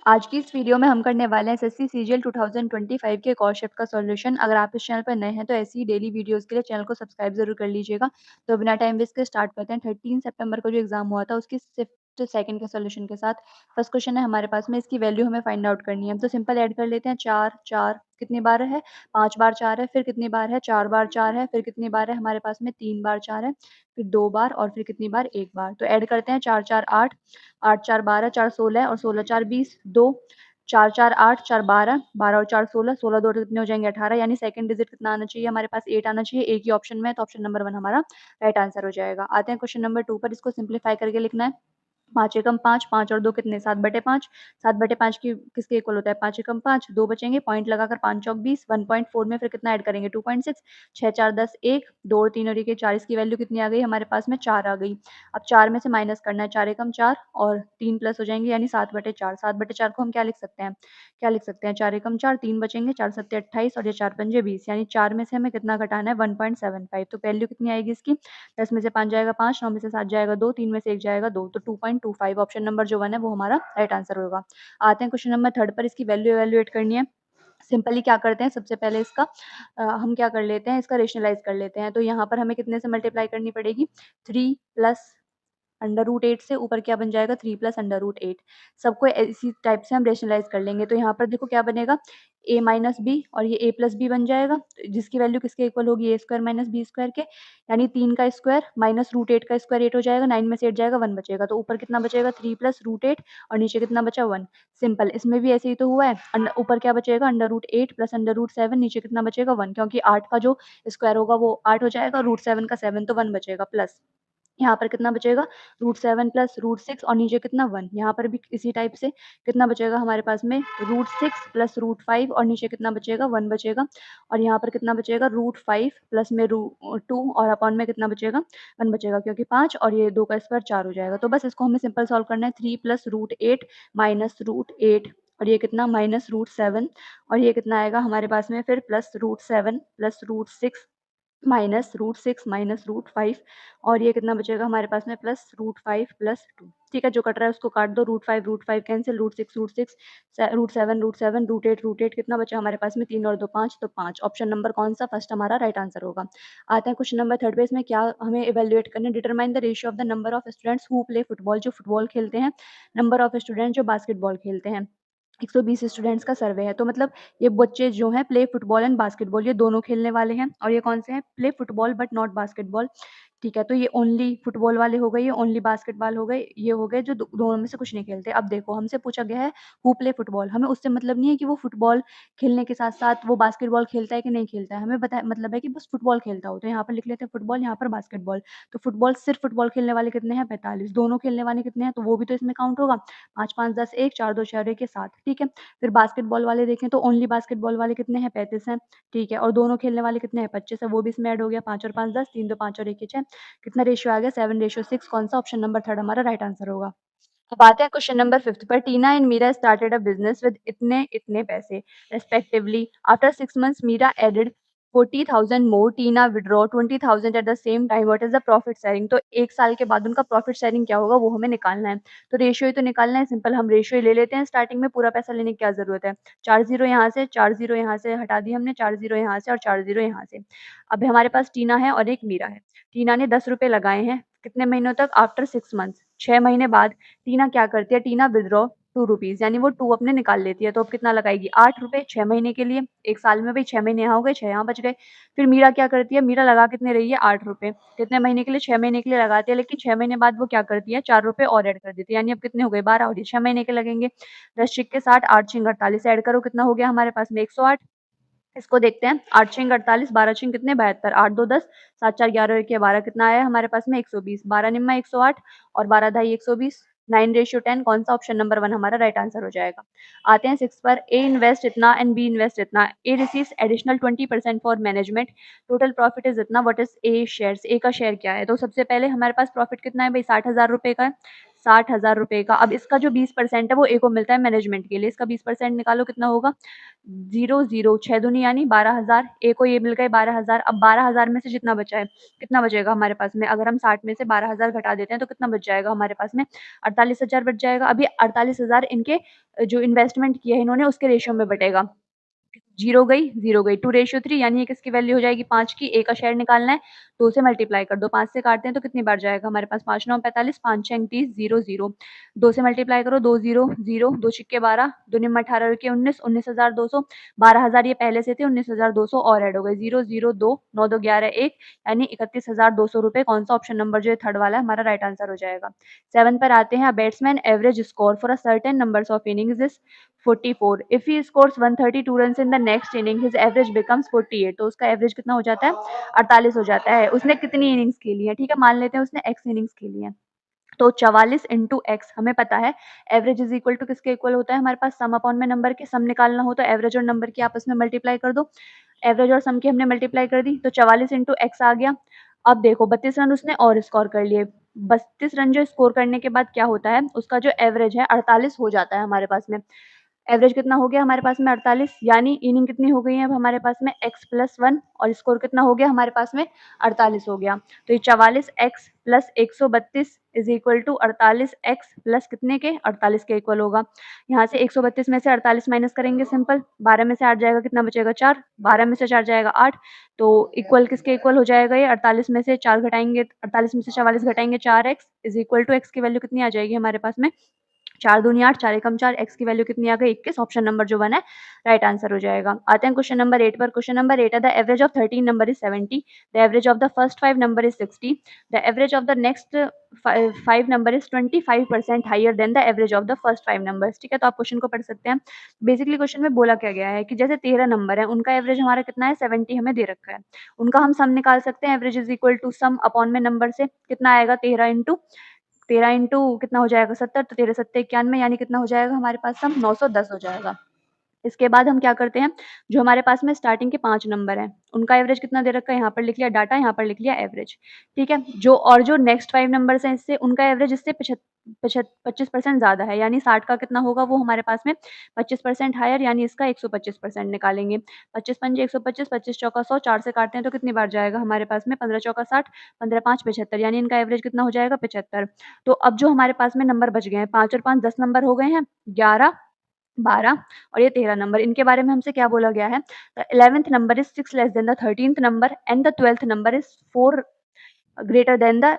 आज की इस वीडियो में हम करने वाले हैं एसएससी सीजीएल 2025 के कॉस्ट शिफ्ट का सॉल्यूशन। अगर आप इस चैनल पर नए हैं तो ऐसी ही डेली वीडियोस के लिए चैनल को सब्सक्राइब जरूर कर लीजिएगा। तो बिना टाइम वेस्ट के स्टार्ट करते हैं। 13 सितंबर को जो एग्जाम हुआ था उसकी शिफ्ट सेकंड के सॉल्यूशन के साथ। फर्स्ट क्वेश्चन है हमारे पास में, इसकी वैल्यू हमें फाइंड आउट करनी है। तो सिंपल ऐड कर लेते हैं। 4 4 कितनी बार है? 5 बार 4 है। फिर कितनी बार है? 4 बार 4 है। फिर कितनी बार है हमारे पास में? 3 बार 4 है। फिर 2 बार और फिर कितनी बार? 1 बार। तो ऐड करते हैं। 4 4 8, 8 4 12, 4 16 और 16 4 20, 2 4 4 8, 4 12, 12 और 4 16, 16 2 कितने हो जाएंगे? 18। यानी सेकंड डिजिट कितना आना चाहिए हमारे पास? 8 आना चाहिए। एक ही ऑप्शन में है तो ऑप्शन नंबर 1 हमारा राइट आंसर हो जाएगा। आते हैं क्वेश्चन नंबर 2 पर। इसको सिंप्लीफाई करके लिखना है। 5 एकम 5, 5 और 2 कितने? 7/5। 7/5 की किसके इक्वल होता है? 5 एकम 5, 2 बचेंगे, पॉइंट लगाकर 5 चौक 20, 1.4 में फिर कितना ऐड करेंगे? 2.6, 6 4 10 1, 2 और 3 और 1 4, इसकी वैल्यू कितनी आ गई हमारे पास में? 4 आ गई। अब 4 में से माइनस करना है। 4 एकम 4 और 3 प्लस हो जाएंगे यानी 7/4। 7/4 को हम क्या लिख सकते हैं? 4 एकम 4, 3 बचेंगे, 4 सत्ते 28 और ये 4 पंजे 20, यानी 4 में से हमें कितना घटाना है? 1.75। तो वैल्यू कितनी आएगी इसकी? 10 में से 5 जाएगा 5, 9 में से 7 जाएगा 2, 3 में से 1 जाएगा 2, तो 2.25 ऑप्शन नंबर जो 1 है वो हमारा राइट आंसर होगा। आते हैं क्वेश्चन नंबर 3 पर। इसकी वैल्यू इवैल्यूएट करनी है। सिंपली क्या करते हैं, सबसे पहले इसका हम क्या कर लेते हैं, इसका रेशनलाइज कर लेते हैं। तो यहाँ पर हमें कितने से मल्टीप्लाई करनी पड़ेगी? 3 प्लस √8 से ऊपर क्या बन जाएगा? 3 प्लस √8। सबको इसी टाइप से हम रेशनलाइज कर लेंगे। तो यहाँ पर देखो क्या बनेगा? a माइनस बी और ये a प्लस बी बन जाएगा, जिसकी वैल्यू किसके इक्वल होगी? a square minus B square के, यानी 3 का स्क्वायर माइनस √8 का स्क्वायर 8 हो जाएगा। 9 में से 8 जाएगा 1 बचेगा। तो ऊपर कितना बचेगा? 3 प्लस √8 और नीचे कितना बचा? 1। सिंपल, इसमें भी ऐसे ही तो हुआ है। ऊपर क्या बचेगा? √8 प्लस √7, नीचे कितना बचेगा? 1, क्योंकि 8 का जो स्क्वायर होगा वो 8 हो जाएगा, √7 का 7, तो 1 बचेगा प्लस यहाँ पर कितना बचेगा? √7 प्लस √6 और नीचे कितना? 1। यहाँ पर भी इसी टाइप से कितना बचेगा हमारे पास में? √6 प्लस √5 और नीचे कितना बचेगा? 1 बचेगा। और यहाँ पर कितना बचेगा? √5 प्लस में √2 और अपॉन में कितना बचेगा? 1 बचेगा, क्योंकि 5 और ये 2 का स्क्वायर 4 हो जाएगा। तो बस इसको हमें सिंपल सॉल्व करना है। 3 प्लस √8 माइनस √8 और ये कितना? माइनस √7 और ये कितना आएगा हमारे पास में? फिर प्लस √7 प्लस √6 माइनस √6 माइनस √5 और ये कितना बचेगा हमारे पास में? Plus √5 plus 2। ठीक है, जो कट रहा है उसको काट दो। √5 कैंसिल, √6 √6, √7 √7, √8 कितना बचा हमारे पास में? 3 और 2 5, तो 5। ऑप्शन नंबर कौन सा? फर्स्ट हमारा राइट आंसर होगा। आते हैं क्वेश्चन नंबर 3 पे। इसमें क्या हमें इवेल्युएट करना है? Determine the ratio of the number of students who play football, जो फुटबॉल खेलते हैं, नंबर ऑफ स्टूडेंट जो बास्केटबॉल खेलते हैं। 120 स्टूडेंट्स का सर्वे है। तो मतलब ये बच्चे जो हैं प्ले फुटबॉल एंड बास्केटबॉल, ये दोनों खेलने वाले हैं। और ये कौन से हैं? Play football but not basketball. ठीक है, तो ये ओनली फुटबॉल वाले हो गए, ये ओनली बास्केटबॉल हो गए, ये हो गए जो दोनों में से कुछ नहीं खेलते। अब देखो, हमसे पूछा गया है हु प्ले फुटबॉल। हमें उससे मतलब नहीं है कि वो फुटबॉल खेलने के साथ साथ वो बास्केटबॉल खेलता है कि नहीं खेलता है। हमें बता मतलब है कि बस फुटबॉल खेलता हो। तो यहाँ पर लिख लेते हैं फुटबॉल, यहाँ पर बास्केटबॉल। तो फुटबॉल, सिर्फ फुटबॉल खेलने वाले कितने हैं? 45। दोनों खेलने वाले कितने हैं? तो वो भी तो इसमें काउंट होगा। 5 5 10 1, 4 2 4 1 7। ठीक है, फिर बास्केटबॉल वाले देखें तो ओनली बास्केटबॉल वाले कितने हैं? 35 हैं। ठीक है, और दोनों खेलने वाले कितने हैं? 25 है, वो भी इसमें ऐड हो गया। 5 और 5 10, 3 2 5 और 1 6। कितना रेशियो आ गया? 7:6। कौन सा? ऑप्शन नंबर 3 हमारा राइट आंसर होगा। अब आते हैं क्वेश्चन नंबर 5 पर। Tina and Meera started a business with इतने इतने पैसे respectively. After 6 months Meera added 40,000 more, Tina withdraw 20,000 at the same time. What is the profit sharing? तो 1 साल के बाद उनका प्रॉफिट शेयरिंग क्या होगा वो हमें निकालना है। तो रेशियो ही तो निकालना है। सिंपल, हम रेशियो ही ले लेते हैं। स्टार्टिंग में पूरा पैसा लेने की क्या जरूरत है? 4 जीरो यहाँ से, 4 जीरो यहाँ से हटा दी हमने, 4 जीरो यहाँ से और 4 जीरो यहाँ से। अब हमारे पास टीना है और एक मीरा है। टीना ने 10 रुपए लगाए हैं कितने महीनों तक? आफ्टर 6 मंथ्स, 6 महीने बाद टीना क्या करती है? टीना विदड्रॉ 2 रुपीज, यानी वो 2 अपने निकाल लेती है। तो अब कितना लगाएगी? 8 रुपए 6 महीने के लिए। 1 साल में भाई 6 महीने यहाँ हो गए, 6 यहाँ बच गए। फिर मीरा क्या करती है? मीरा लगा कितने रही है? 8 रुपए। कितने महीने के लिए? 6 महीने के लिए लगाती है, लेकिन 6 महीने बाद वो क्या करती है? 4 रुपए और ऐड कर देती है, यानी अब कितने हो गए? 12 हो रही है। 6 महीने के लगेंगे। 10 छिक्के 60, 8 छिंग 48, ऐड करो कितना हो गया हमारे पास में? 108। इसको देखते हैं। 8 छिंग 48, 12 छिंग कितने? 72, 8 2 10, 7 4 11 और 1 12, कितना आया हमारे पास में? 120। 12 निम्मा 108 और 12 ढाई 120, 9:10। कौन सा? ऑप्शन नंबर 1 हमारा राइट आंसर हो जाएगा। आते हैं 6 पर। ए इन्वेस्ट इतना एंड बी इन्वेस्ट इतना। A receives additional 20% for management, total profit is इतना। What is A shares? A का शेयर क्या है? तो सबसे पहले हमारे पास प्रॉफिट कितना है भाई? 60,000 रुपए का है। 60,000 रुपए का। अब इसका जो 20% है वो ए को मिलता है मैनेजमेंट के लिए, इसका 20% निकालो कितना होगा 0 0 6 दूनी यानी 12,000, ए को ये मिल गए 12,000। अब 12,000 में से जितना बचा है कितना बचेगा हमारे पास में, अगर हम 60 में से 12,000 घटा देते हैं तो कितना बच जाएगा हमारे पास में 48,000 बच जाएगा। अभी 48,000 इनके जो इन्वेस्टमेंट किया है इन्होंने उसके रेशियो में बटेगा, 0 गई 2:3 यानी ये किसकी वैल्यू हो जाएगी 5 की। ए का शेयर निकालना है, 2 से मल्टीप्लाई कर दो, 5 से काटते हैं तो कितनी बार जाएगा हमारे पास 5 9 45, 5 6 30, 0 0, 2 से मल्टीप्लाई करो 2 0 0, 2 छिक्के 12, 2 निम्न 18 के 19, 19,200, 12,000 ये पहले से थे, 19,200 और ऐड हो गए, 0 0 2 9 2 11 1 यानी 31,200 रुपए। कौन सा ऑप्शन नंबर जो है थर्ड वाला है हमारा राइट आंसर हो जाएगा। 7 पर आते हैं, batsman average score for a certain numbers of innings is 44. If he scores 132 runs in the next inning, his average becomes 48. तो उसका एवरेज कितना हो जाता है 48 हो जाता है। उसने कितनी इनिंग्स खेली है, ठीक है, मान लेते हैं उसने एक्स इनिंग्स खेली है, तो 44 इंटू एक्स हमें पता है एवरेज इज इक्वल टू किसके इक्वल होता है हमारे पास सम अपॉन में नंबर के। सम निकालना हो तो एवरेज और नंबर की आपस में मल्टीप्लाई कर दो, एवरेज और सम की हमने मल्टीप्लाई कर दी तो 44 इंटू एक्स आ गया। अब देखो 32 रन उसने और स्कोर कर लिए, 32 रन जो स्कोर करने के बाद क्या होता है उसका जो एवरेज है 48 हो जाता है हमारे पास में। एवरेज कितना हो गया हमारे पास में 48, यानी इनिंग कितनी हो गई है अब हमारे पास में x प्लस 1 और स्कोर कितना हो गया हमारे पास में 48 हो गया। तो ये 44x plus 132 is equal to 48x plus कितने के 48 के इक्वल होगा। यहाँ से 132 में से 48 माइनस करेंगे, सिंपल 12 में से 8 जाएगा कितना बचेगा 4, 12 में से 4 जाएगा 8, तो इक्वल किसके इक्वल हो जाएगा ये 48 में से 4 घटाएंगे, 48 में से 44 घटाएंगे 4x is equal to x की वैल्यू कितनी आ जाएगी हमारे पास में 4 दूनी 8, 4 एकम 4, एक्स की वैल्यू कितनी आ गई 21। ऑप्शन नंबर जो 1 है राइट आंसर हो जाएगा। आते हैं क्वेश्चन नंबर 8 पर। क्वेश्चन नंबर 8 है the average of 13 number is 70, the average of the first 5 number is 60, the average of the next 5 number is 25% higher than the average of the first 5 numbers. ठीक है, तो आप question को पढ़ सकते हैं। बेसिकली क्वेश्चन में बोला क्या गया है कि जैसे 13 नंबर है उनका एवरेज हमारा कितना है 70 हमें दे रखा है, उनका हम सम निकाल सकते हैं, average is equal to sum upon में नंबर से कितना आएगा 13 इंटू कितना हो जाएगा 70, तो 13 सत्ते 91 यानी कितना हो जाएगा हमारे पास सम 910 हो जाएगा। इसके बाद हम क्या करते हैं, जो हमारे पास में स्टार्टिंग के 5 नंबर हैं उनका एवरेज कितना दे रखा है, यहाँ पर लिख लिया डाटा, यहाँ पर लिख लिया एवरेज। ठीक है, जो नेक्स्ट 5 नंबर्स हैं इससे उनका एवरेज इससे 25% ज़्यादा है, यानी 60 का कितना होगा वो हमारे पास में 25% हायर, यानी इसका 125% निकालेंगे। 25 पंजे 125, 25 चौका 100, 4 से काटते हैं तो कितनी बार जाएगा हमारे पास में 15 चौका 60, 15 5 75, यानी इनका एवरेज कितना हो जाएगा 75। तो अब जो हमारे पास में नंबर बच गए हैं 5 और 5 10 नंबर हो गए हैं, 11 12 और ये 13 नंबर, इनके बारे में हमसे क्या बोला गया है, the 11th number is 6 less than the 13th number and the 12th number is 4 greater than the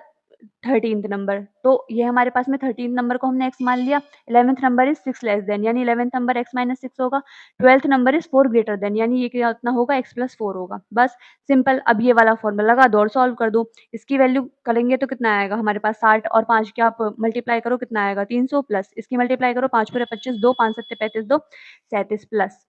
13th number. तो ये हमारे पास में 13th नंबर को हमने x मान लिया, 11th number is 6 less than यानी 11th नंबर x माइनस 6 होगा, 12th number is 4 greater than यानी ये कितना होगा x प्लस 4 होगा। बस सिंपल, अब ये वाला फॉर्मूला लगा दो और सॉल्व कर दो। इसकी वैल्यू करेंगे तो कितना आएगा हमारे पास 60 और 5 के आप मल्टीप्लाई करो कितना आएगा 300, प्लस इसकी मल्टीप्लाई करो 5 पूरे 25, 2 5 सत्ते 35, 2 37 प्लस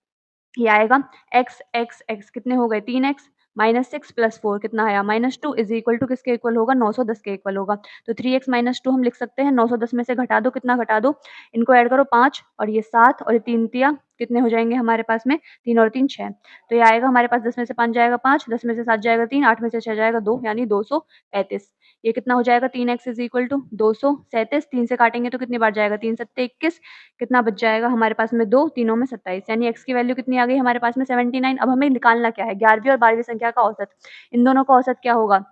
ये आएगा x कितने हो गए 3x माइनस 6 प्लस 4 कितना आया -2 इज इक्वल टू किसके इक्वल होगा 910 के इक्वल होगा। तो 3x माइनस 2 हम लिख सकते हैं, 910 में से घटा दो, कितना घटा दो, इनको ऐड करो 5 और ये 7 और ये 3 तिया कितने हो जाएंगे हमारे पास में 3 और 3 6, तो ये आएगा हमारे पास 10 में से 5 जाएगा 5, 10 में से 7 जाएगा 3, 8 में से 6 जाएगा 2 यानी 235। ये कितना हो जाएगा 3x इज इक्वल टू 237, 3 से काटेंगे तो कितनी बार जाएगा 3 सत्ते 21, कितना बच जाएगा हमारे पास में 2 तीनों में 27 यानी x की वैल्यू कितनी आ गई हमारे पास में 79। अब हमें निकालना क्या है 11वीं और 12वीं संख्या का औसत, इन दोनों का औसत क्या होगा,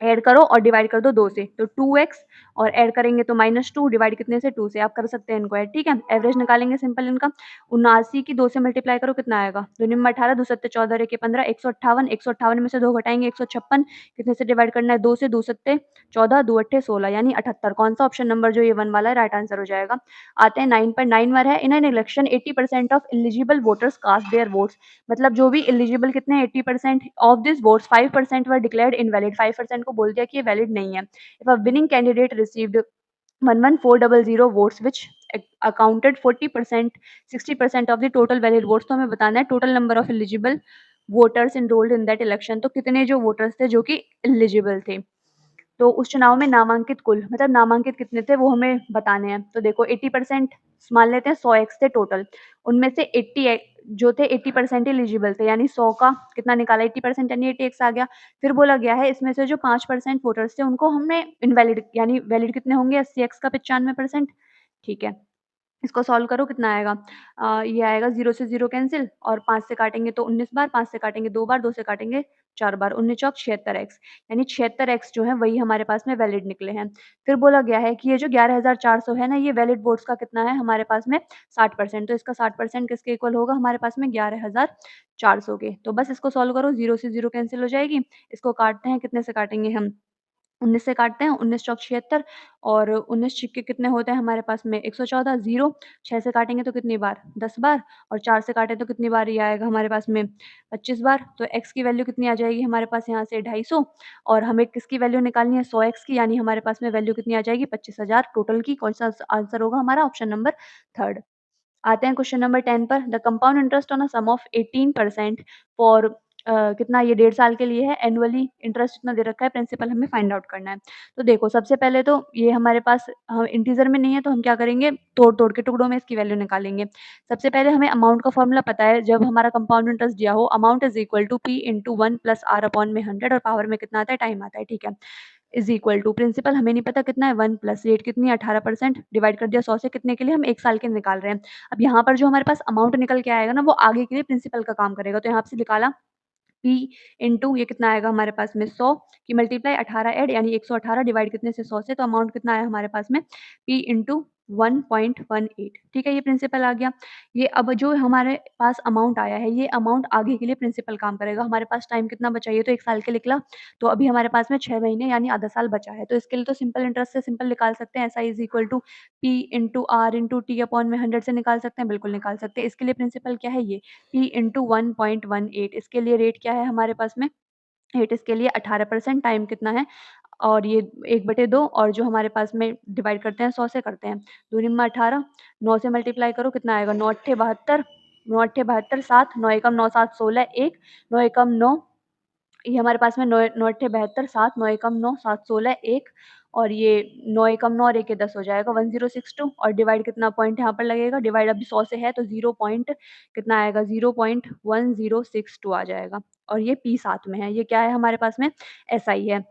ऐड करो और डिवाइड कर दो 2 से, तो 2x और ऐड करेंगे तो -2 डिवाइड कितने से 2 से, आप कर सकते हैं इनको ऐड। ठीक है, एवरेज निकालेंगे सिंपल इनका, 79 की 2 से मल्टीप्लाई करो कितना आएगा, 2 निम्न 18, 2 सत्ते 14, के 15, 158, 158 में से 2 घटाएंगे 156, कितने से डिवाइड करना है 2 से, 2 सत्ते 14, 2 अट्ठे 16 यानी 78। कौन सा ऑप्शन नंबर जो ये 1 वाला है राइट आंसर हो जाएगा। आते हैं 9 पर। 9 वर है, in an election 80% of eligible voters cast their votes, मतलब जो भी एलिजिबल कितने हैं 80% of this votes 5% were declared invalid, 5% को बोल दिया कि ये वैलिड नहीं है। If a winning candidate received 11400 votes which accounted 40% 60% of the total valid votes, तो हमें बताना है total number of eligible voters enrolled in that election, तो कितने जो वोटर्स थे जो कि एलिजिबल थे। तो उस चुनाव में नामांकित कुल मतलब नामांकित कितने थे वो हमें बताने हैं। तो देखो 80% मान लेते हैं 100 एक्स थे टोटल, उनमें से 80 जो थे 80% एलिजिबल थे, यानी 100 का कितना निकाला 80% यानी 80x आ गया। फिर बोला गया है इसमें से जो 5% वोटर्स थे उनको हमने इनवैलिड यानी वैलिड कितने होंगे 80x का 95%। ठीक है, इसको सॉल्व करो कितना आएगा? ये आएगा 0 से 0 कैंसिल और 5 से काटेंगे तो 19 बार, 5 से काटेंगे 2 बार, 2 से काटेंगे 4 बार, 19 चौक 76x, यानी 76x जो है वही हमारे पास में वैलिड निकले हैं। फिर बोला गया है कि ये जो 11,400 है ना, ये वैलिड वोट्स का कितना है हमारे पास में 60%, तो इसका 60% किसके इक्वल होगा हमारे पास में 11,400 के। तो बस इसको सॉल्व करो, 0 से 0 कैंसिल हो जाएगी। इसको काटते हैं, कितने से काटेंगे हम? 19 से काटते हैं, 19 चौक 76 और 19 छिक्के कितने होते हैं हमारे पास में 114, 0 6 से काटेंगे तो कितनी बार 10 बार और 4 से काटें तो कितनी बार ये आएगा हमारे पास में 25 बार। तो x की वैल्यू कितनी आ जाएगी हमारे पास यहाँ से 250 और हमें किसकी वैल्यू निकालनी है 100x की, यानी हमारे पास में वैल्यू कितनी आ जाएगी 25,000 टोटल की। कौन सा आंसर होगा हमारा? Option number third. आते हैं क्वेश्चन नंबर 10 पर। The compound interest on a sum of 18% for कितना, ये 1.5 साल के लिए है। एनुअली इंटरेस्ट कितना दे रखा है, प्रिंसिपल हमें फाइंड आउट करना है। तो देखो सबसे पहले तो ये हमारे पास इंटीजर में नहीं है, तो हम क्या करेंगे तोड़-तोड़ के टुकड़ों में इसकी वैल्यू निकालेंगे। सबसे पहले हमें अमाउंट का फॉर्मूला पता है, जब हमारा कंपाउंड इंटरेस्ट दिया हो amount is equal to p into 1 plus r upon में 100 और पावर में कितना आता है टाइम आता है। ठीक है, इज इक्वल टू प्रिंसिपल हमें नहीं पता कितना है 1 प्लस रेट कितनी है 18% डिवाइड कर दिया 100 से, कितने के लिए हम 1 साल के निकाल रहे हैं। अब यहाँ पर जो हमारे पास अमाउंट निकल के आएगा ना वो आगे के लिए प्रिंसिपल का काम करेगा। तो यहाँ से निकाला p इंटू ये कितना आएगा हमारे पास में 100 की मल्टीप्लाई 18 ऐड यानी 118 डिवाइड कितने से 100 से, तो अमाउंट कितना आया हमारे पास में p इंटू 1.18। ठीक है, ये प्रिंसिपल आ गया। ये अब जो हमारे पास अमाउंट आया है ये अमाउंट आगे के लिए प्रिंसिपल काम करेगा। हमारे पास टाइम कितना बचा, ये तो 1 साल के निकला, तो अभी हमारे पास में 6 महीने यानी आधा साल बचा है। तो इसके लिए तो सिंपल इंटरेस्ट से सिंपल निकाल सकते हैं, S I is equal to p into R into T upon में 100 से निकाल सकते हैं, बिल्कुल निकाल सकते हैं। इसके लिए प्रिंसिपल क्या है ये p इंटू 1.18। इसके लिए रेट क्या है हमारे पास में 8, इसके लिए 18%, टाइम कितना है और ये 1/2 और जो हमारे पास में डिवाइड करते हैं 100 से करते हैं, 2 निम्मा 18, 9 से मल्टीप्लाई करो कितना आएगा 9 अट्ठे 72, 9 अट्ठे 72, 7, 9 एकम 9 7 16, 1, 9 एकम 9, ये हमारे पास में 9 9 अट्ठे 72, 7, 9 एकम 9 7 16, 1 और ये 9 एकम 9 और 1 10 हो जाएगा 1062 और डिवाइड कितना पॉइंट यहाँ पर लगेगा, डिवाइड अभी 100 से है तो 0 पॉइंट कितना आएगा 0.1062 आ जाएगा और ये p साथ में है। ये क्या है हमारे पास में SI है।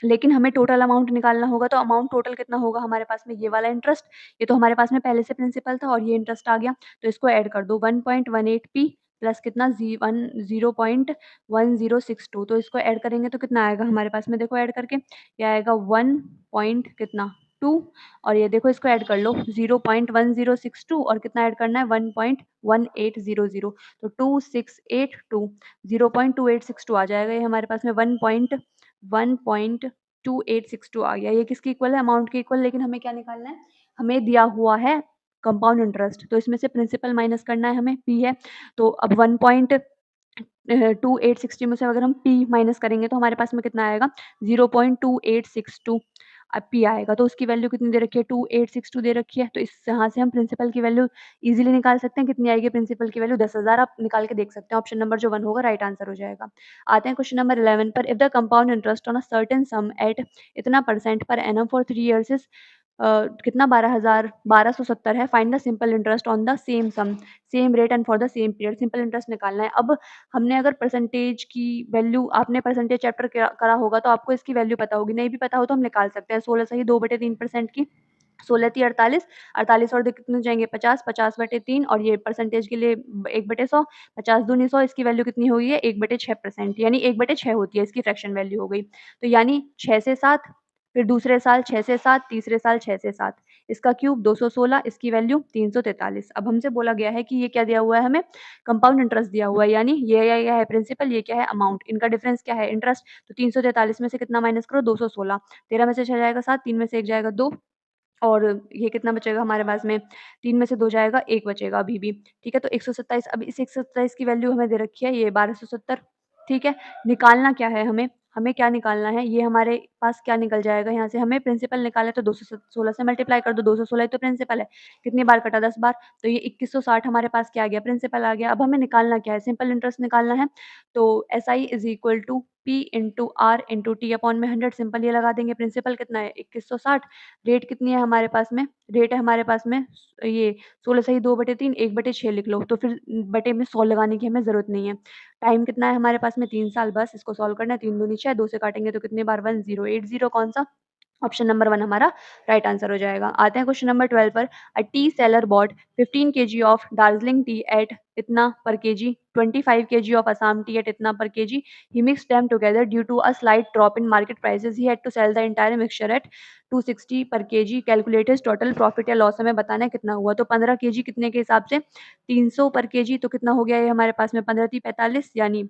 लेकिन हमें टोटल अमाउंट निकालना होगा, तो अमाउंट टोटल कितना होगा हमारे पास में ये वाला इंटरेस्ट, ये तो हमारे पास में पहले से प्रिंसिपल था और ये इंटरेस्ट आ गया, तो इसको ऐड कर दो 1.18 p प्लस कितना 0.1062, तो इसको ऐड करेंगे तो कितना आएगा हमारे पास में, देखो ऐड करके ये आएगा 1 पॉइंट कितना 2 और ये देखो इसको ऐड कर लो 0.1062 और कितना ऐड करना है 1.1800, तो 2682 0.2862 आ जाएगा। ये हमारे पास में 1.2862 आ गया। ये किसके इक्वल है? अमाउंट के इक्वल। लेकिन हमें क्या निकालना है? हमें दिया हुआ है कंपाउंड इंटरेस्ट, तो इसमें से प्रिंसिपल माइनस करना है हमें, p है। तो अब 1.2860 में से अगर हम p माइनस करेंगे तो हमारे पास में कितना आएगा 0.2862 अब p आएगा। तो उसकी वैल्यू कितनी दे रखी है 2862 दे रखी है, तो इस यहाँ से हम प्रिंसिपल की वैल्यू इजीली निकाल सकते हैं। कितनी आएगी प्रिंसिपल की वैल्यू 10,000, आप निकाल के देख सकते हैं। ऑप्शन नंबर जो 1 होगा राइट आंसर हो जाएगा। आते हैं क्वेश्चन नंबर 11 पर। If the compound interest on a certain sum at इतना percent per annum for 3 years is कितना 12,1270 है, find the simple interest on the same sum same rate and for the same period. Simple interest निकालना है। अब हमने अगर percentage की value, आपने परसेंटेज चैप्टर करा होगा तो आपको इसकी वैल्यू पता होगी, नहीं भी पता हो तो हम निकाल सकते हैं। 16 सही 2/3% की 16 × 48, 48 और 2 कितने जाएंगे 50, 50/3 और ये परसेंटेज के लिए 1/100, 50 दूनी 100, इसकी वैल्यू कितनी हुई है 1/6%, यानी 1/6 होती है इसकी फ्रैक्शन वैल्यू हो गई। तो यानी 6 से 7, फिर दूसरे साल 6 से 7, तीसरे साल 6 से 7, इसका क्यूब 216, इसकी वैल्यू 343। अब हमसे बोला गया है कि ये क्या दिया हुआ है हमें, कंपाउंड इंटरेस्ट दिया हुआ है, यानी ये क्या है प्रिंसिपल, ये क्या है अमाउंट, इनका डिफरेंस क्या है इंटरेस्ट। तो 343 में से कितना माइनस करो 216, 13 में से 6 जाएगा 7, 3 में से 1 जाएगा 2 और ये कितना बचेगा हमारे पास में 3 में से 2 जाएगा 1 बचेगा अभी भी। ठीक है, तो 127, अब इस 127 की वैल्यू हमें दे रखी है ये 1270। ठीक है, निकालना क्या है हमें, हमें क्या निकालना है, ये हमारे पास क्या निकल जाएगा यहाँ से, हमें प्रिंसिपल निकालना है तो 216 से मल्टीप्लाई कर दो, 216 ही तो प्रिंसिपल है, कितनी बार कटा 10 बार, तो ये 2160 हमारे पास क्या आ गया प्रिंसिपल आ गया। अब हमें निकालना क्या है, सिंपल इंटरेस्ट निकालना है, तो S I is equal to P into R into T upon में 100, सिंपल ये लगा देंगे। प्रिंसिपल कितना है 2160, रेट कितनी है हमारे पास में, रेट है हमारे पास में ये 16 सही 2/3 1/6 लिख लो, तो फिर बटे में 100 लगाने की हमें जरूरत नहीं है। टाइम कितना है हमारे पास में 3 साल, बस इसको सॉल्व करना है। 3 दूनी 6, 2 से काटेंगे तो कितनी बार 1080, कौन सा ऑप्शन नंबर 1 हमारा राइट आंसर हो जाएगा। आते हैं क्वेश्चन नंबर 12 पर। A tea seller bought 15 kg of Darjeeling tea at इतना per kg, 25 kg of Assam tea at इतना per kg. He mix them together due to a slight drop in market prices, he had to sell the entire mixture at 260 per kg. Calculate his total profit या loss, हमें बताना है कितना हुआ। तो 15 KG कितने के हिसाब से 300 पर केजी, तो कितना हो गया ये हमारे पास में 15 × 45 यानी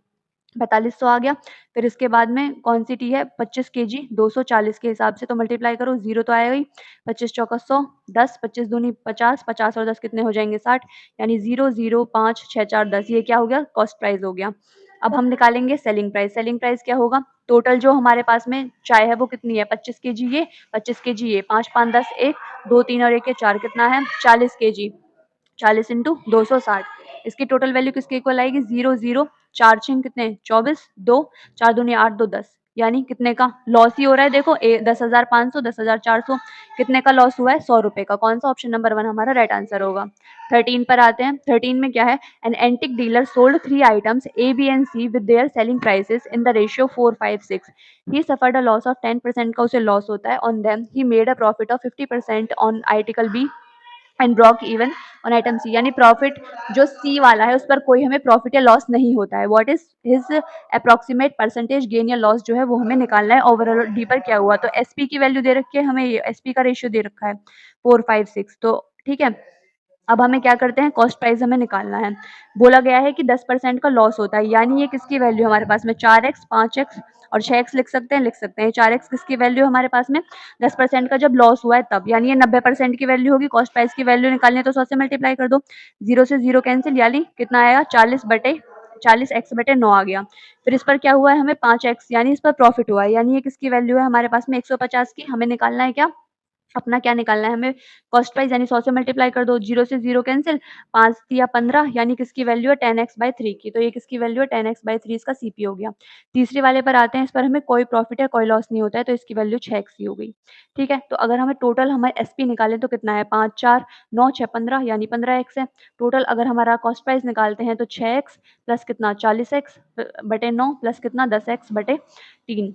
4500 आ गया। फिर इसके बाद में कौन सी टी है 25 केजी 240 के हिसाब से, तो मल्टीप्लाई करो, जीरो तो आएगा ही। 25 चौका 100, 10 25 दूनी 50, 50 और 10 कितने हो जाएंगे 60, यानी 0 0 5 6 4 10, ये क्या हो गया कॉस्ट प्राइस हो गया। अब हम निकालेंगे सेलिंग प्राइस। सेलिंग प्राइस क्या होगा, टोटल जो हमारे पास में चाय है वो कितनी है 25 केजी ये, 25 केजी ये, 5 5 10 1 2 3 और 1 4 कितना है 40 केजी, 40 इंटू 260, इसकी टोटल वैल्यू किसके इक्वल आएगी 0 0 4 6 कितने 24 2 4 दूनी 8 2 10, यानी कितने का लॉस ही हो रहा है। देखो 10,500 10,400 कितने का लॉस हुआ है 100 रुपए का। कौन सा ऑप्शन नंबर 1 हमारा राइट आंसर होगा। 13 पर आते हैं। 13 में क्या है, an antique dealer sold 3 items A B and C with their selling prices in the ratio 4 5 6, he suffered a loss of 10% का उसे लॉस होता है on them, he made a profit of 50% on article B and broke even on item C, यानी profit जो सी वाला है उस पर कोई हमें प्रॉफिट या लॉस नहीं होता है। What is his approximate percentage gain या लॉस जो है वो हमें निकालना है। ओवरऑल डी पर क्या हुआ, तो एसपी की वैल्यू दे रखी है हमें, ये एसपी का रेशियो दे रखा है 4 5 6, तो ठीक है। अब हमें क्या करते हैं कॉस्ट प्राइस हमें निकालना है। बोला गया है कि 10% का लॉस होता है, यानी ये किसकी वैल्यू हमारे पास में 4x 5x और 6x लिख सकते हैं, लिख सकते हैं। 4x किसकी वैल्यू हमारे पास में 10% का जब लॉस हुआ है तब, यानी ये 90% की वैल्यू होगी। कॉस्ट प्राइस की वैल्यू निकालनी है तो 100 से मल्टीप्लाई कर दो, 0 से 0 कैंसिल, यानी कितना आएगा 40x/9 आ गया। फिर इस पर क्या हुआ है हमें 5x, यानी इस पर प्रॉफिट हुआ है, यानी ये किसकी वैल्यू है हमारे पास में 150 की। हमें निकालना है क्या अपना, क्या निकालना है हमें कॉस्ट प्राइस, यानी 100 से मल्टीप्लाई कर दो, 0 से 0 कैंसिल, 5 या 15, यानी किसकी वैल्यू है 10x/3 की, तो ये किसकी वैल्यू है 10x/3, इसका सीपी हो गया। तीसरी वाले पर आते हैं। इस पर हमें कोई प्रॉफिट या कोई लॉस नहीं होता है, तो इसकी वैल्यू 6x ही हो गई। ठीक है, तो अगर हमें टोटल हमारे एसपी निकालें तो कितना है 5 4 9 6 15, यानी 15x है टोटल। अगर हमारा कॉस्ट प्राइस निकालते हैं तो 6x प्लस कितना 40x/9 प्लस कितना 10x/3,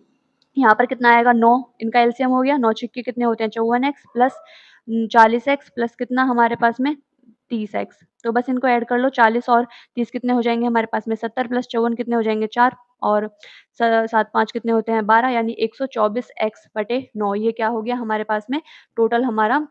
यहाँ पर कितना आएगा 9, इनका एलसीएम हो गया, 9 छिक्के कितने होते हैं 54x प्लस 40x प्लस कितना हमारे पास में 30x, तो बस इनको ऐड कर लो। 40 और 30 कितने हो जाएंगे हमारे पास में 70 प्लस 54 कितने हो जाएंगे 4 और 7 5 कितने होते हैं 12, यानी 124x/9, ये क्या हो गया हमारे पास में टोटल हमारा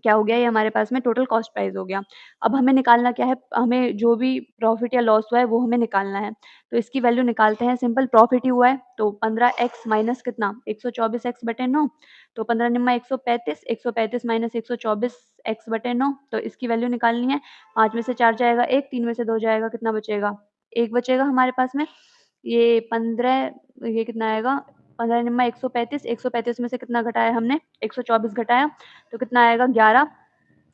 क्या हो गया, ये हमारे पास में टोटल कॉस्ट प्राइस हो गया। अब हमें निकालना क्या है, हमें जो भी प्रॉफिट या लॉस हुआ है वो हमें निकालना है, तो इसकी वैल्यू निकालते हैं। सिंपल प्रॉफिट ही हुआ है तो 15x माइनस कितना 124x/9, तो 15 निम्मा 135, 135 माइनस 124x/9, तो इसकी वैल्यू निकालनी है। 5 में से 4 जाएगा 1, 3 में से 2 जाएगा, कितना बचेगा 1 बचेगा हमारे पास में। ये 15, ये कितना आएगा 15 निम्मा 135, 135 में से कितना घटाया हमने 124 घटाया, तो कितना आएगा 11,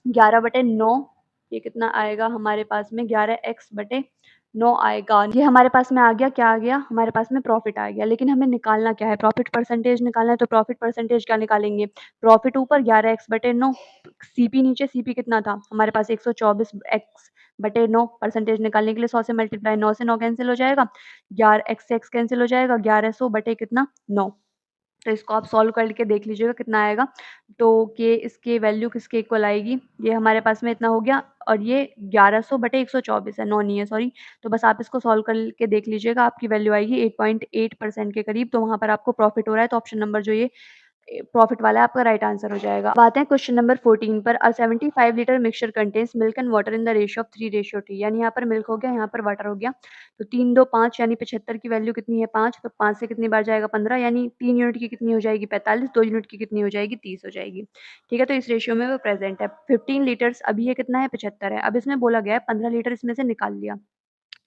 11/9, ये कितना आएगा हमारे पास में 11x/9 आएगा। ये हमारे पास में आ गया, क्या आ गया हमारे पास में प्रॉफिट आ गया। लेकिन हमें निकालना क्या है, प्रॉफिट परसेंटेज निकालना है, तो प्रॉफिट परसेंटेज क्या निकालेंगे, प्रॉफिट ऊपर 11x/9, सीपी नीचे, सीपी कितना था हमारे पास 124x/9, परसेंटेज निकालने के लिए 100 से मल्टीप्लाई, 9 से 9 कैंसिल हो जाएगा, 11 x से x कैंसिल हो जाएगा, 1100 बटे कितना 9, तो इसको आप सॉल्व करके देख लीजिएगा कितना आएगा। तो कि इसकी वैल्यू किसके इक्वल आएगी, ये हमारे पास में इतना हो गया, और ये 1100/124 है, 9 नहीं है सॉरी। तो बस आप इसको सॉल्व करके देख लीजिएगा, आपकी वैल्यू आएगी 8.8% के करीब, तो वहाँ पर आपको प्रॉफिट हो रहा है, तो ऑप्शन नंबर जो ये प्रॉफिट वाला है आपका राइट आंसर हो जाएगा। अब आते हैं क्वेश्चन नंबर 14 पर। 75 litre mixture contains milk and water in the ratio of 3:3, यानी यहाँ पर मिल्क हो गया, यहाँ पर वाटर हो गया, तो 3 2 5, यानी 75 की वैल्यू कितनी है 5, तो 5 से कितनी बार जाएगा 15, यानी 3 यूनिट की कितनी हो जाएगी 45, 2 यूनिट की कितनी हो जाएगी 30 हो जाएगी। ठीक है, तो इस रेशियो में वो प्रेजेंट है। 15 लीटर्स, अभी ये कितना है 75 है। अब इसमें बोला गया है 15 लीटर इसमें से निकाल लिया,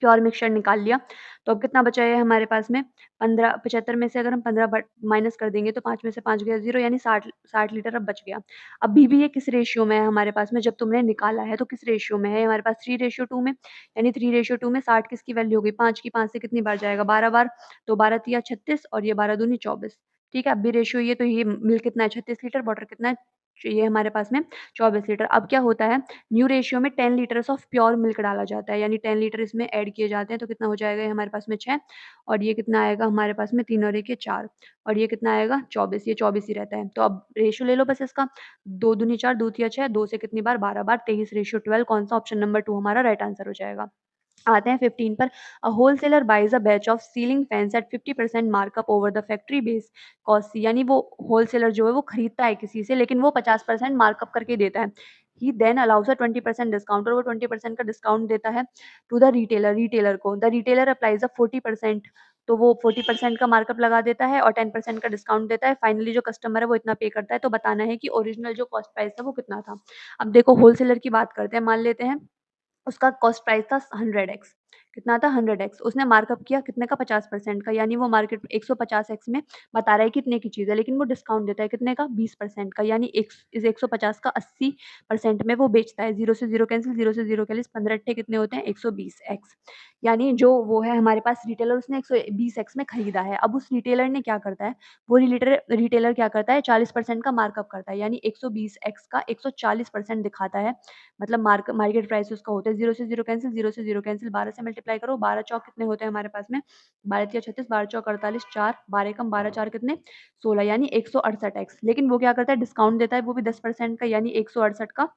प्योर मिक्सचर निकाल लिया। तो अब कितना बचा है हमारे पास में 15 75 में से अगर हम 15 बट माइनस कर देंगे तो 5 में से 5 गया 0 यानी 60 लीटर अब बच गया। अभी भी ये किस रेशियो में है हमारे पास में जब तुमने निकाला है तो किस रेशियो में है? हमारे पास 3:2 में यानी 3:2 में 60 किसकी वैल्यू हो गई 5 की, 5 से कितनी बार जाएगा 12 बार, तो 12 तिया 36 और ये 12 दूनी 24। ठीक है, अब भी रेशियो ये तो ये मिल्क कितना है 36 लीटर, वाटर कितना है ये हमारे पास में 24 लीटर। अब क्या होता है न्यू रेशियो में 10 लीटर्स ऑफ प्योर मिल्क डाला जाता है यानी 10 लीटर इसमें ऐड किए जाते हैं तो कितना हो जाएगा ये हमारे पास में 6 और ये कितना आएगा हमारे पास में 3 और 1 ये 4 और ये कितना आएगा 24 ये 24 ही रहता है। तो अब रेशियो ले लो बस इसका 2 दूनी 4 2 तिया 6 2 से कितनी बार 12 बार 23:12 कौन सा ऑप्शन नंबर 2 हमारा राइट आंसर हो जाएगा। आते हैं 15 पर। A wholesaler buys a batch of ceiling fans at 50% markup over the factory base cost, यानी वो होलसेलर जो है वो खरीदता है किसी से लेकिन वो 50% मार्कअप करके देता है। ही देन अलाउज अ 20% डिस्काउंट और वो 20% का डिस्काउंट देता है टू द रिटेलर, रिटेलर को। द रिटेलर अप्लाइज अ 40%, तो वो 40% का मार्कअप लगा देता है और 10% का डिस्काउंट देता है। फाइनली जो कस्टमर है वो इतना पे करता है। तो बताना है कि ओरिजिनल जो कॉस्ट प्राइस था वो कितना था। अब देखो होलसेलर की बात करते हैं, मान लेते हैं उसका कॉस्ट प्राइस था 100x, कितना था 100x, उसने मार्कअप किया कितने का 50% का, यानी वो मार्केट 150x में बता रहा है कितने की चीज़ है लेकिन वो डिस्काउंट देता है कितने का 20% का, यानी इस 150 का 80% में वो बेचता है। 0 से 0 कैंसिल, 0 से 0 कैंसिल, 15 अट्ठे कितने होते हैं 120x, यानी जो वो है हमारे पास रिटेलर उसने 120x में खरीदा है। अब उस रिटेलर ने क्या करता है, वो रिटेलर क्या करता है 40% का मार्कअप करता है यानी 120x का 140% दिखाता है। मतलब मार्केट प्राइस उसका होता है 0 से 0 कैंसिल, 0 से 0 कैंसिल, 12 से मल्टीप्लाई करो, 12 चौक कितने होते हैं हमारे पास में 12 तिया 36, 12 चौक 48, 4 12 एकम 12 4 कितने 16 यानी 168x। लेकिन वो क्या करता है डिस्काउंट देता है वो भी 10% का यानी 168 का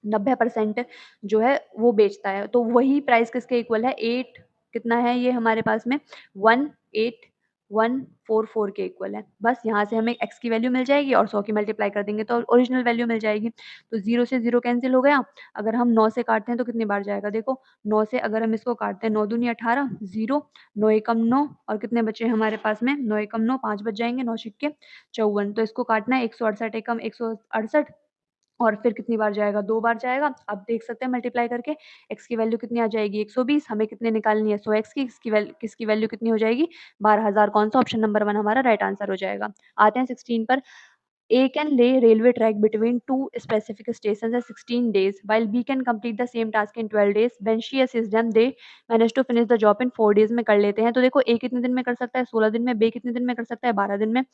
90% जो है वो बेचता है। तो वही प्राइस किसके इक्वल है 8 कितना है ये हमारे पास में 18144 के इक्वल है। बस यहाँ से हमें x की वैल्यू मिल जाएगी और 100 की मल्टीप्लाई कर देंगे तो ओरिजिनल वैल्यू मिल जाएगी। तो 0 से 0 कैंसिल हो गया। अगर हम 9 से काटते हैं तो कितनी बार जाएगा देखो 9 से अगर हम इसको काटते हैं 9 दूनी 18 0 9 एकम 9 और कितने बचे हमारे पास में 9 एकम 9 5 बच जाएंगे 9 छिक्के 54। तो इसको काटना है 168 एकम 168 और फिर कितनी बार जाएगा 2 बार जाएगा। अब देख सकते हैं मल्टीप्लाई करके x की वैल्यू कितनी आ जाएगी 120, हमें कितने निकालनी है 100x की, किसकी वैल्यू कितनी हो जाएगी 12,000, कौन सा ऑप्शन नंबर 1 हमारा राइट आंसर हो जाएगा। आते हैं 16 पर। A can lay railway track between two specific stations in 16 days, while B can complete the same task in 12 days. When she assists them, they manage to finish the job in 4 days में कर लेते हैं। तो देखो A कितने दिन में कर सकता है 16 दिन में, B कितने दिन में कर सकता है 12 दिन में,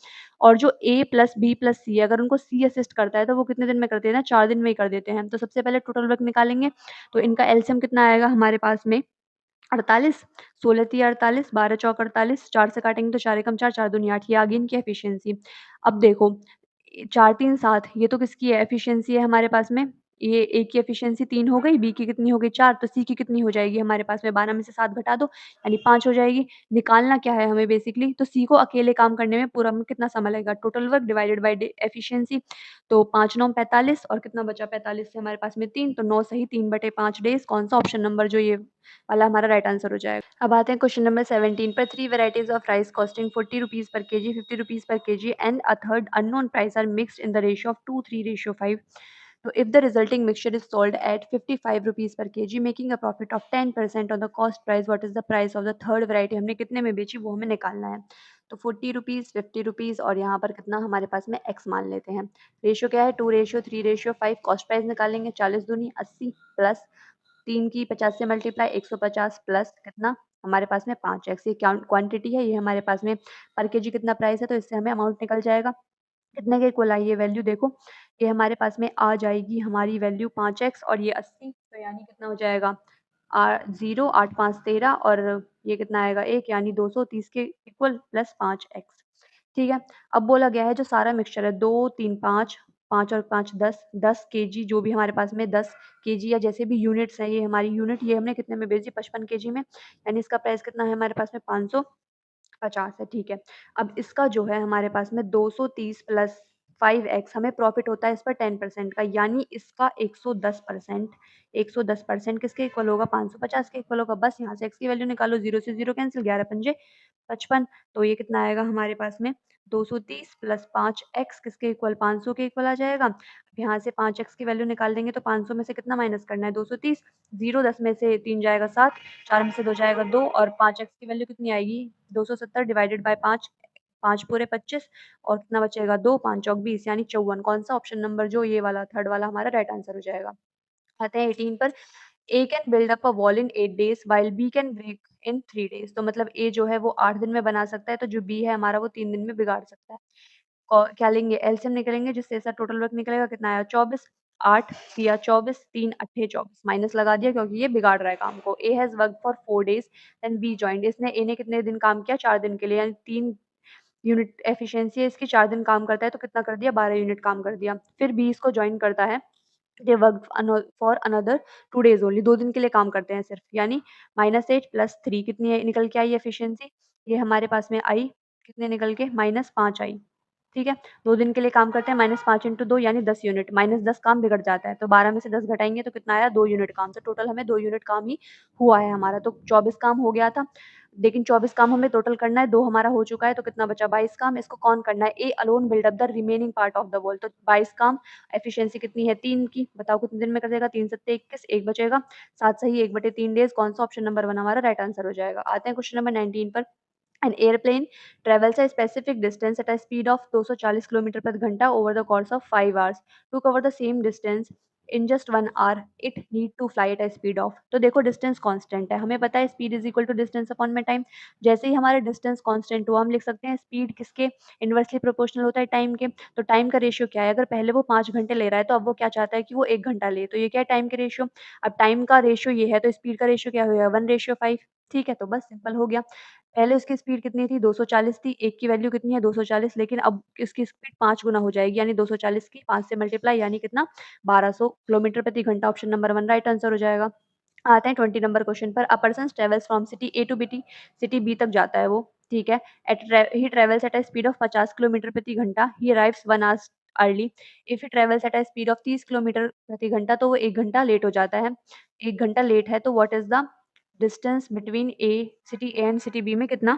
और जो A plus B plus C अगर उनको C असिस्ट करता है तो वो कितने दिन में करते हैं ना 4 दिन में ही कर देते हैं। तो सबसे पहले टोटल वर्क निकालेंगे तो इनका एलसीएम कितना आएगा हमारे पास में 48, 16 तिया 48, 12 चौक 48, 4 से काटेंगे तो 4 एकम 4, 4 दूनी 8, ये आ गई इनकी एफिशिएंसी। अब देखो 4 3 7 ये तो किसकी है एफिशिएंसी है हमारे पास में, ये ए की एफिशिएंसी 3 हो गई, बी की कितनी हो गई 4, तो सी की कितनी हो जाएगी हमारे पास में 12 में से 7 घटा दो यानी 5 हो जाएगी। निकालना क्या है हमें बेसिकली, तो सी को अकेले काम करने में पूरा में कितना समय लगेगा total work divided by efficiency. तो 5 9 45 और कितना बचा 45 से हमारे पास में 3, तो 9 सही 3/5 डेज, कौन सा ऑप्शन नंबर जो ये वाला हमारा राइट आंसर हो जाएगा। अब आते हैं क्वेश्चन नंबर 17 पर। 3 varieties of rice costing 40 rupees per KG, 50 rupees per KG and a third unknown price are mixed in the ratio of 2:3:5। तो if the resulting mixture is sold at 55 rupees per kg making a profit of 10% on the cost price, what is the price of the third variety, हमने कितने में बेची वो हमें निकालना है। तो 40 रुपीज़ 50 रुपीज़ और यहाँ पर कितना हमारे पास में x मान लेते हैं। रेशियो क्या है 2:3:5, कॉस्ट प्राइस निकालेंगे 40 दूनी 80 प्लस 3 की 50 से मल्टीप्लाई 150 प्लस कितना हमारे पास में 5x, ये क्वांटिटी है, ये हमारे पास में पर केजी कितना प्राइस है तो इससे हमें अमाउंट निकल जाएगा। कितने के इक्वल आई ये वैल्यू देखो, ये हमारे पास में आ जाएगी हमारी वैल्यू 5x और ये 80, तो यानी कितना हो जाएगा 0 8 5 13 और ये कितना आएगा 1 यानी 230 के इक्वल प्लस 5x। ठीक है, अब बोला गया है जो सारा मिक्सचर है 2 3 5 5 और 5 10 केजी, जो भी हमारे पास में 10 केजी या जैसे भी यूनिट्स हैं, ये हमारी यूनिट ये हमने कितने में बेची 55 केजी में, यानी इसका प्राइस कितना है हमारे पास में 550 है। ठीक है, अब इसका जो है हमारे पास में 230 प्लस 5x हमें प्रॉफिट होता है इस पर 10% का, यानी इसका 110%, 110% किसके इक्वल होगा 550 के इक्वल होगा। बस यहाँ से x की वैल्यू निकालो, 0 से 0 कैंसिल, 11 पंजे 55, तो ये कितना आएगा हमारे पास में 230 प्लस 5x किसके इक्वल 500 के इक्वल आ जाएगा। अब यहाँ से 5x की वैल्यू निकाल देंगे तो 500 में से कितना माइनस करना है 230, 0 10 में से 3 जाएगा 7, 4 में से 2 जाएगा 2 और 5x की वैल्यू कितनी आएगी 270 डिवाइडेड बाय 5, 5 पूरे 25 और कितना बचेगा 2, 5 चौक 20 यानी 54। कौन सा ऑप्शन नंबर जो ये वाला थर्ड वाला हमारा राइट आंसर हो जाएगा। आते हैं 18 पर। A can build up a wall in 8 days while B can break in 3 days. तो मतलब ए जो है वो 8 दिन में बना सकता है, तो जो बी है हमारा वो 3 दिन में बिगाड़ सकता है। क्या लेंगे एलसीएम निकलेंगे, जिससे ऐसा टोटल वर्क निकलेगा कितना आया 24, 8 या 24, 3 अट्ठे 24 माइनस लगा दिया क्योंकि ये बिगाड़ रहा है काम को। A has work for 4 days then B joined. इसने ए ने कितने दिन काम किया 4 दिन के लिए, यानी 3 यूनिट एफिशिएंसी है इसकी, 4 दिन काम करता है तो कितना कर दिया 12 यूनिट काम कर दिया। फिर बी इसको ज्वाइन करता है, they work for another 2 days only, 2 दिन के लिए काम करते हैं सिर्फ, यानी -8 + 3 कितनी है निकल के आई एफिशिएंसी, ये हमारे पास में आई कितने निकल के -5 आई। ठीक है, 2 दिन के लिए काम करते हैं, -5 × 2 यानी 10 यूनिट, -10 काम बिगड़ जाता है तो 12 में से 10 घटाएंगे तो कितना आया 2 यूनिट काम। तो टोटल हमें 2 यूनिट काम ही हुआ है हमारा, तो 24 काम हो गया था, लेकिन 24 काम हमें टोटल करना है, 2 हमारा हो चुका है तो कितना बचा 22 काम। इसको कौन करना है A alone build up the remaining part of the wall. तो 22 काम, एफिशिएंसी कितनी है 3 की, बताओ कितने दिन में कर देगा 3 सत्ते 21, 1 बचेगा 7 सही 1/3 डेज। कौन सा ऑप्शन नंबर 1 हमारा राइट आंसर हो जाएगा। आते हैं क्वेश्चन नंबर 19 पर। An airplane travels a specific distance at a speed of 240 kilometre प्रति घंटा over the course of 5 hours. To cover the same distance in just 1 hour, it need to fly at a speed of। तो देखो distance constant है, हमें पता है speed is equal to distance upon में time. जैसे ही हमारे डिस्टेंस कांस्टेंट हुआ हम लिख सकते हैं स्पीड किसके इनवर्सली प्रोपोर्शनल होता है टाइम के। तो टाइम का रेशियो क्या है, अगर पहले वो 5 घंटे ले रहा है तो अब वो क्या चाहता है कि वो 1 घंटा ले, तो ये क्या है टाइम के रेशियो। अब टाइम का रेशियो ये है तो स्पीड का रेशियो क्या होगा 1:5। ठीक है, तो बस सिंपल हो गया। पहले उसकी स्पीड कितनी थी 240 थी, 1 की वैल्यू कितनी है 240, लेकिन अब इसकी स्पीड 5 गुना हो जाएगी, यानी 240 की 5 से मल्टीप्लाई यानी कितना 1200 किलोमीटर प्रति घंटा। ऑप्शन नंबर 1 राइट आंसर हो जाएगा। आते हैं 20 नंबर क्वेश्चन पर। A person travels from city A to BT, city B तक जाता है वो, ठीक है। He travels at a speed of 50 kilometre प्रति घंटा, he arrives 1 hour early. If he travels at a speed of 30 kilometre प्रति घंटा, तो वो 1 घंटा लेट हो जाता है। 1 घंटा लेट है तो what is the distance between A city A and city B में कितना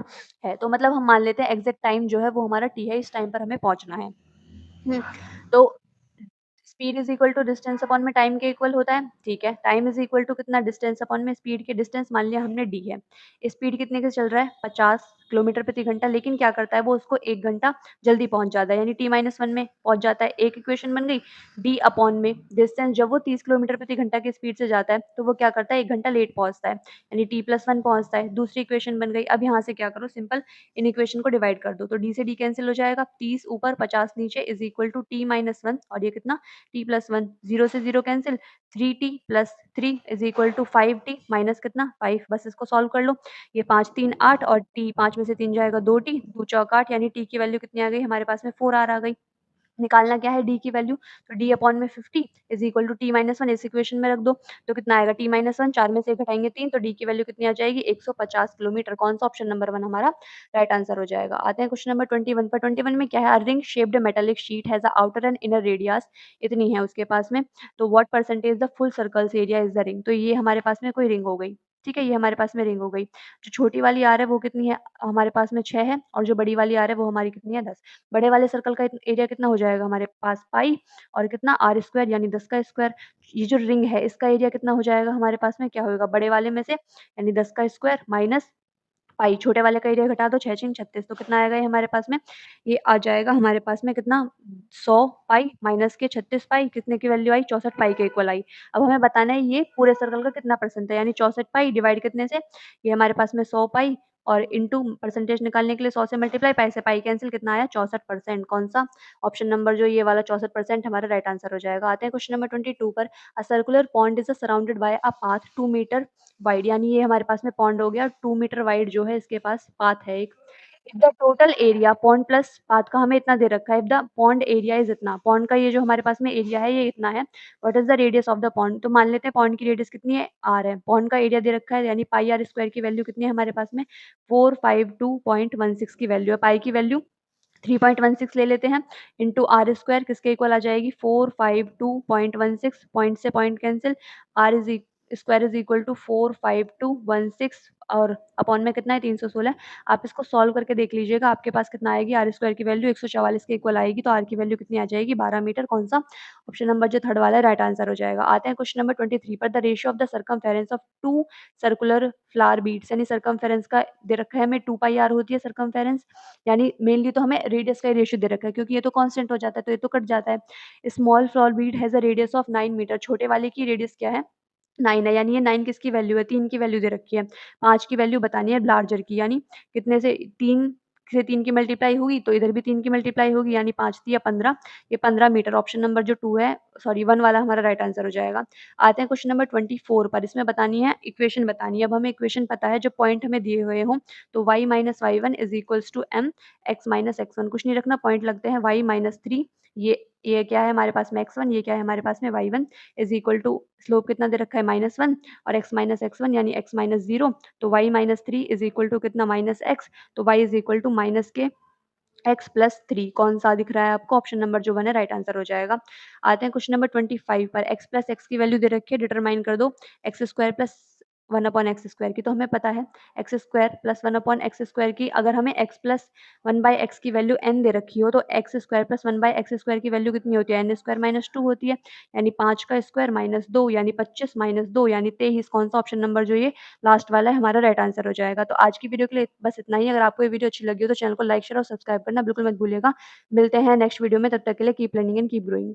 है। तो मतलब हम मान लेते हैं एग्जैक्ट टाइम जो है वो हमारा टी है, इस टाइम पर हमें पहुंचना है। तो speed is equal to distance upon में टाइम के इक्वल होता है, ठीक है। टाइम इज इक्वल टू कितना डिस्टेंस अपॉन में स्पीड के, डिस्टेंस मान लिया हमने डी है। स्पीड कितने के चल रहा है 50 किलोमीटर प्रति घंटा, लेकिन क्या करता है वो उसको 1 घंटा जल्दी पहुंच जाता है, यानी t-1 में पहुंच जाता है। एक इक्वेशन बन गई। डी अपॉन में डिस्टेंस, जब वो 30 किलोमीटर प्रति घंटा की स्पीड से जाता है तो वो क्या करता है 1 घंटा लेट पहुंचता है, यानी t+1 पहुंचता है। दूसरी इक्वेशन बन गई। अब यहाँ से क्या करो सिंपल इन इक्वेशन को डिवाइड कर दो, तो डी से डी कैंसिल हो जाएगा, 30 ऊपर 50 नीचे इज इक्वल टू t-1 और ये कितना t+1, 0 से 0 cancel, 3t + 3 is equal to 5t minus कितना 5। बस इसको सॉल्व कर लो, ये 5 3 8 और t 5 में से 3 जाएगा 2t, 2 चौक 8, यानी t की वैल्यू कितनी आ गई हमारे पास में 4 आर आ गई। निकालना क्या है डी की वैल्यू, तो डी अपॉन में 50 इज इक्वल टू t-1 इस इक्वेशन में रख दो, तो कितना आएगा t-1, 4 में से एक घटाएंगे 3, तो डी की वैल्यू कितनी आ जाएगी 150 किलोमीटर। कौन सा ऑप्शन नंबर 1 हमारा राइट आंसर हो जाएगा। आते हैं क्वेश्चन नंबर 21 पर। 21 में क्या है, ring shaped metallic sheet has a outer and inner radius, इतनी है उसके पास में, तो what percentage the full circles area is the ring. तो ये हमारे पास में कोई रिंग हो गई, ठीक है, ये हमारे पास में रिंग हो गई। जो छोटी वाली आर है वो कितनी है हमारे पास में 6 है, और जो बड़ी वाली आर है वो हमारी कितनी है 10। बड़े वाले सर्कल का एरिया कितना हो जाएगा हमारे पास पाई, और कितना आर स्क्वायर यानी 10 का स्क्वायर। ये जो रिंग है इसका एरिया कितना हो जाएगा हमारे पास में, क्या होगा बड़े वाले में से यानी 10 का स्क्वायर माइनस पाई, छोटे वाले का एरिया घटा दो 6 6 36, तो कितना आएगा ये हमारे पास में, ये आ जाएगा हमारे पास में कितना 100 पाई माइनस के 36 पाई, कितने की वैल्यू आई 64 पाई के इक्वल आई। अब हमें बताना है ये पूरे सर्कल का कितना परसेंट है, यानी 64 पाई डिवाइड कितने से, ये हमारे पास में 100 पाई और इनटू परसेंटेज निकालने के लिए 100 से मल्टीप्लाई, पाई से पाई कैंसिल, कितना आया 64%। कौन सा ऑप्शन नंबर जो ये वाला 64% हमारा राइट आंसर हो जाएगा। आते हैं क्वेश्चन नंबर 22 पर। A circular pond is surrounded by a path 2 metre wide, यानी ये हमारे पास में पॉन्ड हो गया 2 मीटर वाइड जो है इसके पास पाथ है एक। If the total area pond plus path का हमें इतना दे रखा है, if the pond area is इतना, पॉन्ड का ये जो हमारे पास में एरिया है ये इतना है, what is the radius of the pond. तो मान लेते हैं पॉन्ड की रेडियस कितनी है आर है, पॉन्ड का एरिया दे रखा है यानी पाई आर स्क्वायर की वैल्यू कितनी है हमारे पास में 452.16 की वैल्यू है। पाई की वैल्यू 3.16 ले लेते हैं इंटू आर स्क्वायर किसके इक्वल आ जाएगी 452.16, पॉइंट से point cancel, R is square is equal to 45216 और अपॉन में कितना है 316। आप इसको सॉल्व करके देख लीजिएगा, आपके पास कितना आएगी, आर स्क्वायर की वैल्यू 144 के इक्वल आएगी, तो आर की वैल्यू कितनी आ जाएगी 12 मीटर। कौन सा ऑप्शन नंबर जो थर्ड वाला है राइट आंसर हो जाएगा। आते हैं क्वेश्चन नंबर 23 पर। The ratio of the circumference of two circular flower beds, यानी सर्कमफेरेंस का दे रखा है हमें 2 पाई आर होती है सर्कमफेरेंस, यानी मेनली तो हमें रेडियस का रेशियो दे रखा है क्योंकि ये तो कांस्टेंट हो जाता है तो ये तो कट जाता है। Small flower bed has a radius of 9 metre, छोटे वाले की रेडियस क्या है 9 है, यानी ये 9 किसकी वैल्यू है, 3 की वैल्यू दे रखी है। 5 की वैल्यू बतानी है लार्जर की, यानी कितने से 3 से 3 की मल्टीप्लाई हुई तो इधर भी 3 की मल्टीप्लाई होगी, यानी 5 3 या 15, ये 15 मीटर। ऑप्शन नंबर जो 2 है, सॉरी 1 वाला हमारा राइट आंसर हो जाएगा। आते हैं क्वेश्चन नंबर 24 पर। इसमें बतानी है इक्वेशन बतानी है। अब हमें इक्वेशन पता है, जो पॉइंट हमें दिए हुए हों तो y minus Y one is equals to M X minus X one, कुछ नहीं रखना, पॉइंट लगते हैं y माइनस थ्री, ये क्या है हमारे पास में x1, ये क्या है हमारे पास में y1 is equal to slope कितना दे रखा है -1 और x माइनस x1 यानी x माइनस 0, तो y minus 3 is equal to कितना -x, तो y is equal to minus के x प्लस 3। कौन सा दिख रहा है आपको, ऑप्शन नंबर जो 1 है राइट आंसर हो जाएगा। आते हैं क्वेश्चन नंबर 25 पर। x प्लस एक्स की वैल्यू दे रखी है, डिटरमाइन कर दो x square plus 1 upon x square की, तो हमें पता है x square plus 1 upon x square की, अगर हमें x प्लस 1 बाई एक्स की वैल्यू n दे रखी हो तो x square plus 1 by x square की वैल्यू कितनी होती है, एन स्क्वायर माइनस 2 होती है, यानी 5 का स्क्वायर माइनस 2 यानी 25 माइनस 2 यानी 23। कौन सा ऑप्शन नंबर जो ये लास्ट वाला है हमारा राइट आंसर हो जाएगा। तो आज की वीडियो के लिए बस इतना ही। अगर आपको ये वीडियो अच्छी लगी हो तो चैनल को लाइक शेयर और सब्सक्राइब करना बिल्कुल मत भूलिएगा। मिलते हैं नेक्स्ट वीडियो में, तब तक के लिए keep learning and keep growing.